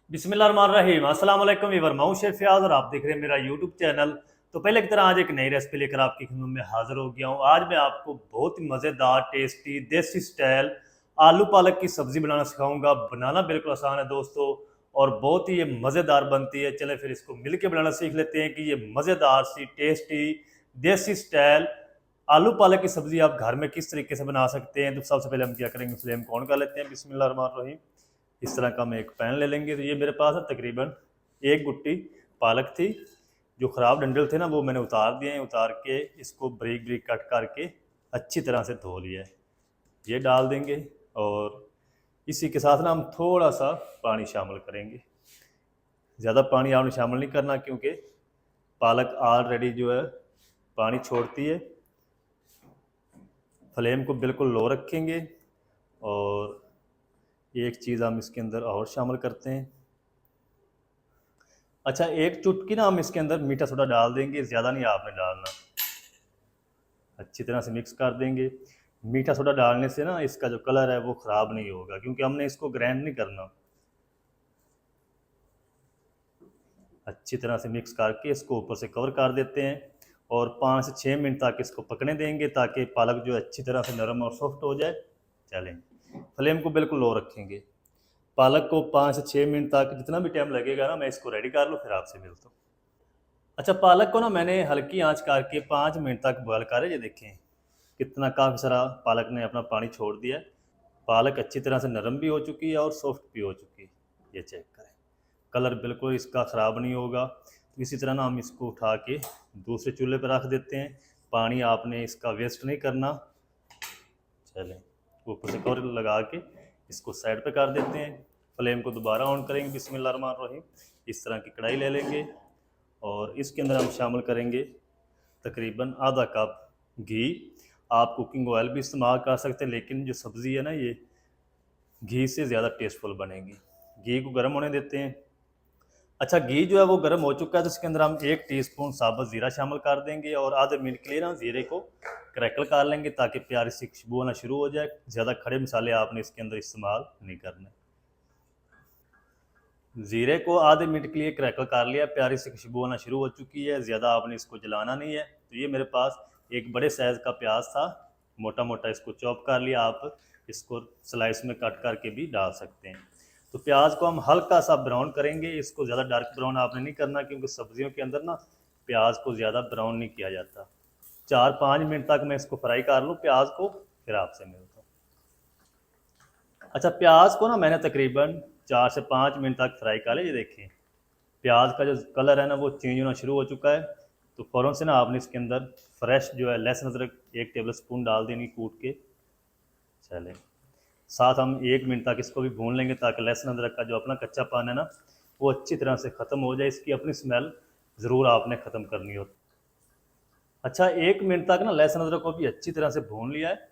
बिस्मिल्लाहिर्रहमानिर्रहीम। अस्सलाम वालेकुम वीवर, मैं हूं शेख फयाज और आप देख रहे हैं मेरा यूट्यूब चैनल। तो पहले की तरह आज एक नई रेसिपी लेकर आपकी खिदमत में हाजिर हो गया हूं। आज मैं आपको बहुत ही मज़ेदार टेस्टी देसी स्टाइल आलू पालक की सब्ज़ी बनाना सिखाऊंगा। बनाना बिल्कुल आसान है दोस्तों और बहुत ही ये मज़ेदार बनती है। चले फिर इसको मिल के बनाना सीख लेते हैं कि ये मज़ेदार सी टेस्टी देसी स्टाइल आलू पालक की सब्ज़ी आप घर में किस तरीके से बना सकते हैं। तो सबसे पहले हम क्या करेंगे, फ्लेम को ऑन कर लेते हैं। बिस्मिल्लाहिर्रहमानिर्रहीम। इस तरह का हम एक पैन ले लेंगे। तो ये मेरे पास है तकरीबन एक गुट्टी पालक थी। जो ख़राब डंडल थे ना वो मैंने उतार दिए हैं। उतार के इसको बारीक बारीक कट करके अच्छी तरह से धो लिया है। ये डाल देंगे और इसी के साथ ना हम थोड़ा सा पानी शामिल करेंगे। ज़्यादा पानी आपने शामिल नहीं करना क्योंकि पालक ऑलरेडी जो है पानी छोड़ती है। फ्लेम को बिल्कुल लो रखेंगे और एक चीज़ हम इसके अंदर और शामिल करते हैं। अच्छा, एक चुटकी ना हम इसके अंदर मीठा सोडा डाल देंगे, ज़्यादा नहीं आपने डालना। अच्छी तरह से मिक्स कर देंगे। मीठा सोडा डालने से ना इसका जो कलर है वो ख़राब नहीं होगा क्योंकि हमने इसको ग्राइंड नहीं करना। अच्छी तरह से मिक्स करके इसको ऊपर से कवर कर देते हैं और 5 से 6 मिनट तक इसको पकने देंगे ताकि पालक जो अच्छी तरह से नरम और सॉफ्ट हो जाए। चलें, फ्लेम को बिल्कुल लो रखेंगे। पालक को 5 से 6 मिनट तक जितना भी टाइम लगेगा ना मैं इसको रेडी कर लूँ, फिर आपसे मिलता हूँ। अच्छा, पालक को ना मैंने हल्की आंच करके 5 मिनट तक बॉयल कर, ये देखें कितना काफ़ी सारा पालक ने अपना पानी छोड़ दिया है। पालक अच्छी तरह से नरम भी हो चुकी है और सॉफ्ट भी हो चुकी है। ये चेक करें, कलर बिल्कुल इसका ख़राब नहीं होगा। तो इसी तरह ना हम इसको उठा के दूसरे चूल्हे पर रख देते हैं। पानी आपने इसका वेस्ट नहीं करना। चलें, ऊपर से कवर लगा के इसको साइड पे कर देते हैं। फ्लेम को दोबारा ऑन करेंगे। बिस्मिल्लाहिर्रहमानिर्रहीम। इस तरह की कढ़ाई ले लेंगे और इसके अंदर हम शामिल करेंगे तकरीबन आधा कप घी। आप कुकिंग ऑयल भी इस्तेमाल कर सकते हैं लेकिन जो सब्ज़ी है ना ये घी से ज़्यादा टेस्टफुल बनेगी। घी को गर्म होने देते हैं। अच्छा, घी जो है वो गर्म हो चुका है तो इसके अंदर हम 1 टीस्पून साबुत ज़ीरा शामिल कर देंगे और आधे मिनट के लिए ना ज़ीरे को क्रैकल कर लेंगे ताकि प्यारी सी खुशबू आना शुरू हो जाए। ज़्यादा खड़े मसाले आपने इसके अंदर इस्तेमाल नहीं करने। ज़ीरे को आधे मिनट के लिए क्रैकल कर लिया, प्यारी सी खुशबू आना शुरू हो चुकी है। ज़्यादा आपने इसको जलाना नहीं है। तो ये मेरे पास एक बड़े साइज़ का प्याज था, मोटा मोटा इसको चॉप कर लिया। आप इसको स्लाइस में कट करके भी डाल सकते हैं। तो प्याज को हम हल्का सा ब्राउन करेंगे। इसको ज़्यादा डार्क ब्राउन आपने नहीं करना क्योंकि सब्जियों के अंदर ना प्याज को ज़्यादा ब्राउन नहीं किया जाता। 4-5 मिनट तक मैं इसको फ्राई कर लूँ प्याज को, फिर आपसे मिलता हूँ। अच्छा, प्याज को ना मैंने तकरीबन 4 से 5 मिनट तक फ्राई कर लिया। ये देखें प्याज का जो कलर है ना वो चेंज होना शुरू हो चुका है। तो फ़ौरन से ना आपने इसके अंदर फ्रेश जो है लहसुन अदरक 1 टेबल स्पून डाल देनी कूट के। चलें, साथ हम 1 मिनट तक इसको भी भून लेंगे ताकि लहसुन अदरक का जो अपना कच्चापन है ना वो अच्छी तरह से ख़त्म हो जाए। इसकी अपनी स्मेल ज़रूर आपने ख़त्म करनी हो। अच्छा, 1 मिनट तक ना लहसुन अदरक को भी अच्छी तरह से भून लिया है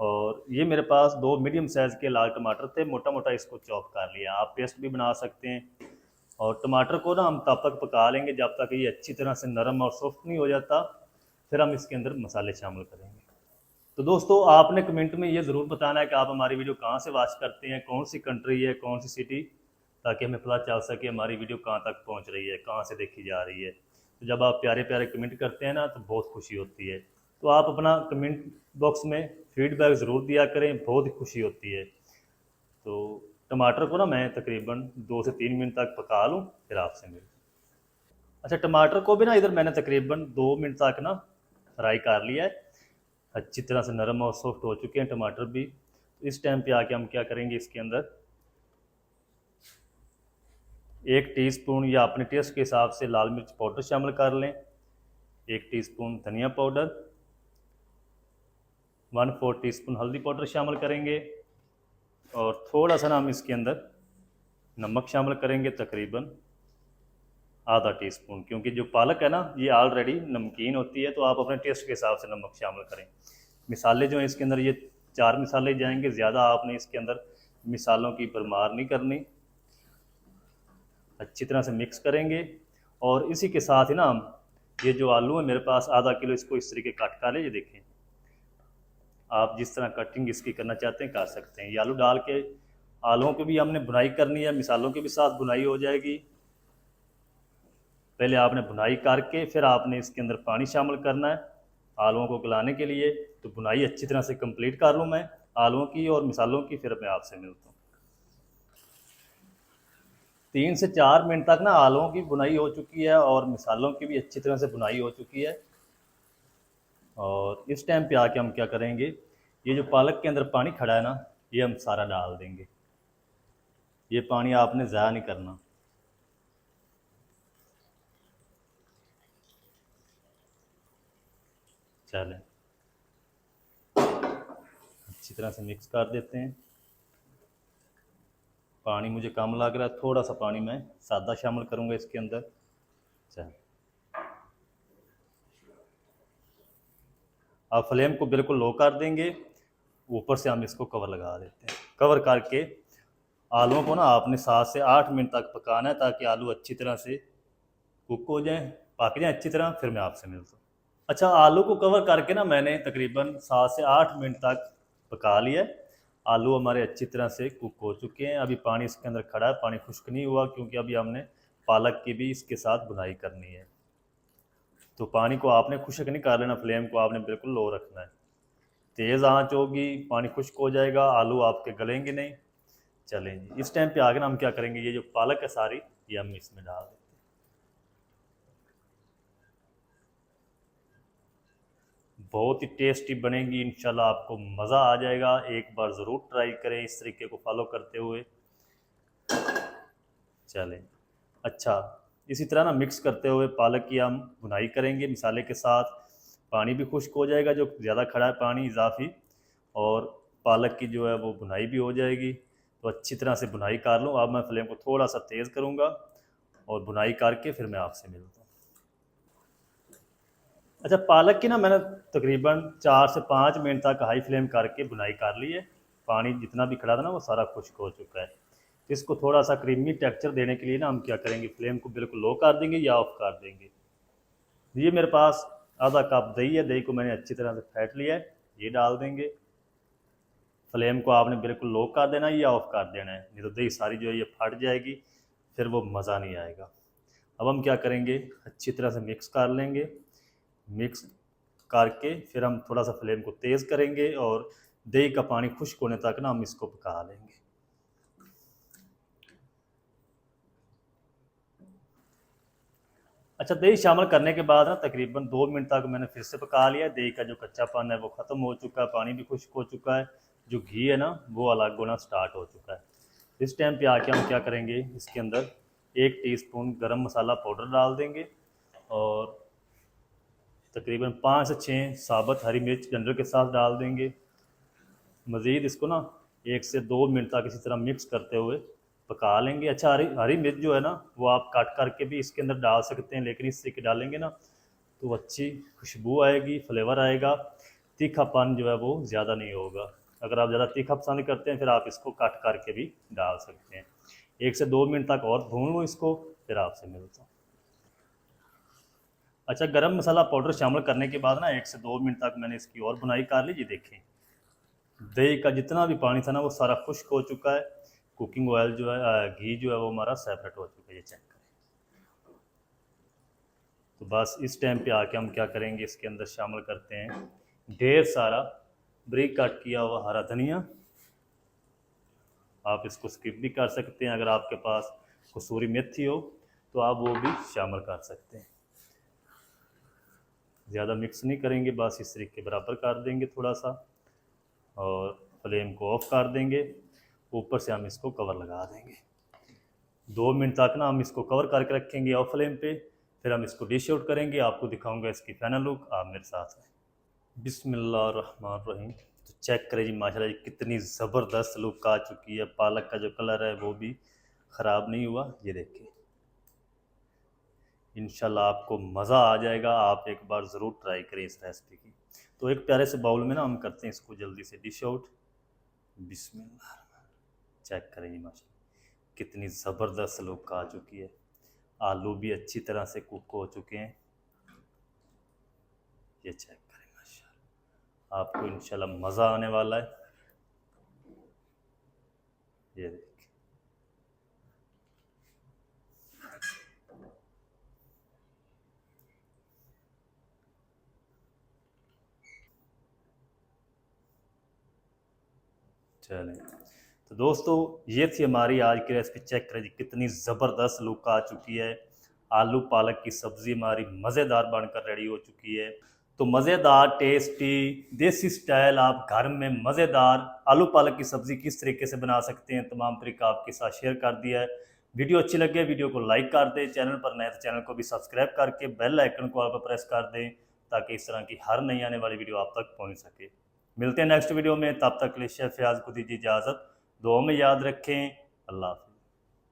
और ये मेरे पास 2 मीडियम साइज़ के लाल टमाटर थे, मोटा मोटा इसको चॉप कर लिया। आप पेस्ट भी बना सकते हैं। और टमाटर को ना हम तब तक पका लेंगे जब तक ये अच्छी तरह से नरम और सॉफ्ट नहीं हो जाता। फिर हम इसके अंदर मसाले शामिल करेंगे। तो दोस्तों आपने कमेंट में ये ज़रूर बताना है कि आप हमारी वीडियो कहाँ से वॉच करते हैं, कौन सी कंट्री है, कौन सी सिटी, ताकि हमें पता चल सके हमारी वीडियो कहाँ तक पहुँच रही है, कहाँ से देखी जा रही है। तो जब आप प्यारे प्यारे कमेंट करते हैं ना तो बहुत खुशी होती है। तो आप अपना कमेंट बॉक्स में फीडबैक ज़रूर दिया करें, बहुत ही खुशी होती है। तो टमाटर को ना मैं तकरीबन 2 से 3 मिनट तक पका लूँ, फिर आपसे मिलूँ। अच्छा, टमाटर को भी ना इधर मैंने तकरीबन 2 मिनट तक ना फ्राई कर लिया है। अच्छी तरह से नरम और सॉफ्ट हो चुके हैं टमाटर भी। तो इस टाइम पे आके हम क्या करेंगे, इसके अंदर 1 टीस्पून या अपने टेस्ट के हिसाब से लाल मिर्च पाउडर शामिल कर लें, 1 टीस्पून धनिया पाउडर, 1/4 टीस्पून हल्दी पाउडर शामिल करेंगे और थोड़ा सा ना हम इसके अंदर नमक शामिल करेंगे, तकरीबन आधा टीस्पून। क्योंकि जो पालक है ना ये ऑलरेडी नमकीन होती है तो आप अपने टेस्ट के हिसाब से नमक शामिल करें। मिसाले जो हैं इसके अंदर ये 4 मिसाले जाएंगे, ज़्यादा आपने इसके अंदर मिसालों की भरमार नहीं करनी। अच्छी तरह से मिक्स करेंगे और इसी के साथ ही ना हम ये जो आलू है मेरे पास आधा किलो, इसको इस तरीके काट कर ले। ये देखें, आप जिस तरह कटिंग इसकी करना चाहते हैं कर सकते हैं। ये आलू डाल के आलूओं की भी हमने भुनाई करनी है, मिसालों के भी साथ भुनाई हो जाएगी। पहले आपने भुनाई करके फिर आपने इसके अंदर पानी शामिल करना है आलूओं को गलाने के लिए। तो भुनाई अच्छी तरह से कंप्लीट कर लूँ मैं आलूओं की और मिसालों की, फिर मैं आपसे मिलता हूँ। 3 से 4 मिनट तक ना आलूओं की भुनाई हो चुकी है और मिसालों की भी अच्छी तरह से भुनाई हो चुकी है। और इस टाइम पे आके हम क्या करेंगे, ये जो पालक के अंदर पानी खड़ा है ना, ये हम सारा डाल देंगे। ये पानी आपने ज़ाया नहीं करना। चलें, अच्छी तरह से मिक्स कर देते हैं। पानी मुझे कम लग रहा है, थोड़ा सा पानी मैं सादा शामिल करूँगा इसके अंदर। चल, अब फ्लेम को बिल्कुल लो कर देंगे, ऊपर से हम इसको कवर लगा देते हैं। कवर करके आलूओं को ना आपने 7 से 8 मिनट तक पकाना है, ताकि आलू अच्छी तरह से कुक हो जाएं, पक जाएं अच्छी तरह, फिर मैं आपसे मिलता हूँ। अच्छा, आलू को कवर करके ना मैंने तकरीबन 7 से 8 मिनट तक पका लिया। आलू हमारे अच्छी तरह से कुक हो चुके हैं। अभी पानी इसके अंदर खड़ा है, पानी खुश्क नहीं हुआ, क्योंकि अभी हमने पालक की भी इसके साथ भुनाई करनी है। तो पानी को आपने खुश्क नहीं कर लेना, फ्लेम को आपने बिल्कुल लो रखना है। तेज़ आंच होगी, पानी खुश्क हो जाएगा, आलू आपके गलेंगे नहीं। चलें जी, इस टाइम पे आगे ना हम क्या करेंगे, ये जो पालक है सारी, ये हम इसमें डाल देंगे। बहुत ही टेस्टी बनेगी इंशाल्लाह, आपको मज़ा आ जाएगा। एक बार ज़रूर ट्राई करें इस तरीके को फॉलो करते हुए। चलें, अच्छा, इसी तरह ना मिक्स करते हुए पालक की हम भुनाई करेंगे मिसाले के साथ। पानी भी खुश्क हो जाएगा, जो ज़्यादा खड़ा है पानी इजाफी, और पालक की जो है वो भुनाई भी हो जाएगी। तो अच्छी तरह से भुनाई कर लूँ। अब मैं फ्लेम को थोड़ा सा तेज़ करूँगा और भुनाई करके फिर मैं आपसे मिलता हूँ। अच्छा, पालक की ना मैंने तकरीबन 4 से 5 मिनट तक हाई फ्लेम करके भुनाई कर ली है। पानी जितना भी खड़ा था ना वो सारा खुश्क हो चुका है। तो इसको थोड़ा सा क्रीमी टेक्सचर देने के लिए ना हम क्या करेंगे, फ्लेम को बिल्कुल लो कर देंगे या ऑफ कर देंगे। ये मेरे पास आधा कप दही है, दही को मैंने अच्छी तरह से फेंट लिया है, ये डाल देंगे। फ्लेम को आपने बिल्कुल लो कर देना है या ऑफ कर देना है, नहीं तो दही सारी जो है ये फट जाएगी, फिर वो मज़ा नहीं आएगा। अब हम क्या करेंगे, अच्छी तरह से मिक्स कर लेंगे। मिक्स करके फिर हम थोड़ा सा फ्लेम को तेज़ करेंगे और दही का पानी खुश्क होने तक ना हम इसको पका लेंगे। अच्छा, दही शामिल करने के बाद ना तकरीबन 2 मिनट तक मैंने फिर से पका लिया। दही का जो कच्चापन है वो ख़त्म हो चुका है, पानी भी खुश्क हो चुका है, जो घी है ना वो अलग होना स्टार्ट हो चुका है। इस टाइम पे आके हम क्या करेंगे, इसके अंदर 1 टीस्पून गरम मसाला पाउडर डाल देंगे और तकरीबन 5 से 6 साबुत हरी मिर्च डंडल के साथ डाल देंगे। मज़ीद इसको ना 1 से 2 मिनट तक इसी तरह मिक्स करते हुए पका लेंगे। अच्छा, हरी हरी मिर्च जो है ना वो आप काट करके भी इसके अंदर डाल सकते हैं, लेकिन इस तरीके डालेंगे ना तो अच्छी खुशबू आएगी, फ्लेवर आएगा। तीखापन जो है वो ज़्यादा नहीं होगा। अगर आप ज़्यादा तीखा पसंद करते हैं फिर आप इसको काट करके भी डाल सकते हैं। 1 से 2 मिनट तक और भून लो इसको, फिर आपसे मिलता हूँ। अच्छा, गरम मसाला पाउडर शामिल करने के बाद ना 1 से 2 मिनट तक मैंने इसकी और बुनाई कर ली। जी देखें, दही का जितना भी पानी था ना वो सारा खुश्क हो चुका है। कुकिंग ऑयल जो है, घी जो है वो हमारा सेपरेट हो चुका है, ये चेक करें। तो बस इस टाइम पे आके हम क्या करेंगे, इसके अंदर शामिल करते हैं ढेर सारा ब्रीक कट किया हुआ हरा धनिया। आप इसको स्किप भी कर सकते हैं, अगर आपके पास कसूरी मेथी हो तो आप वो भी शामिल कर सकते हैं। ज़्यादा मिक्स नहीं करेंगे, बस इस तरीके बराबर कर देंगे थोड़ा सा और फ्लेम को ऑफ कर देंगे। ऊपर से हम इसको कवर लगा देंगे। 2 मिनट तक ना हम इसको कवर करके रखेंगे ऑफ फ्लेम पे, फिर हम इसको डिश आउट करेंगे। आपको दिखाऊंगा इसकी फाइनल लुक, आप मेरे साथ हैं। बिस्मिल्लाहिर्रहमानिर्रहीम। तो चेक करें जी, माशाल्लाह जी कितनी ज़बरदस्त लुक आ चुकी है। पालक का जो कलर है वो भी ख़राब नहीं हुआ, ये देखिए। इंशाल्लाह आपको मज़ा आ जाएगा, आप एक बार ज़रूर ट्राई करें इस रेसिपी की। तो एक प्यारे से बाउल में ना हम करते हैं इसको जल्दी से डिश आउट। बिस्मिल्लाह, चेक करें जी माशाल्लाह कितनी ज़बरदस्त लुक आ चुकी है। आलू भी अच्छी तरह से कुक हो चुके हैं, ये चेक करें माशाल्लाह, आपको इंशाल्लाह मज़ा आने वाला है। ये देखिए। चलें, तो दोस्तों ये थी हमारी आज की रेसिपी। चेक करें जी कितनी ज़बरदस्त लुक आ चुकी है। आलू पालक की सब्ज़ी हमारी मज़ेदार बनकर रेडी हो चुकी है। तो मज़ेदार टेस्टी देसी स्टाइल आप घर में मज़ेदार आलू पालक की सब्ज़ी किस तरीके से बना सकते हैं, तमाम तरीका आपके साथ शेयर कर दिया है। वीडियो अच्छी लगे वीडियो को लाइक कर दें, चैनल पर नए तो चैनल को भी सब्सक्राइब करके बेल आइकन को आप प्रेस कर दें, ताकि इस तरह की हर नई आने वाली वीडियो आप तक पहुँच सके। मिलते हैं नेक्स्ट वीडियो में, तब तक के लिए शेफ फयाज को दीजिए इजाज़त। दुआ में याद रखें। अल्लाह हाफ़िज़।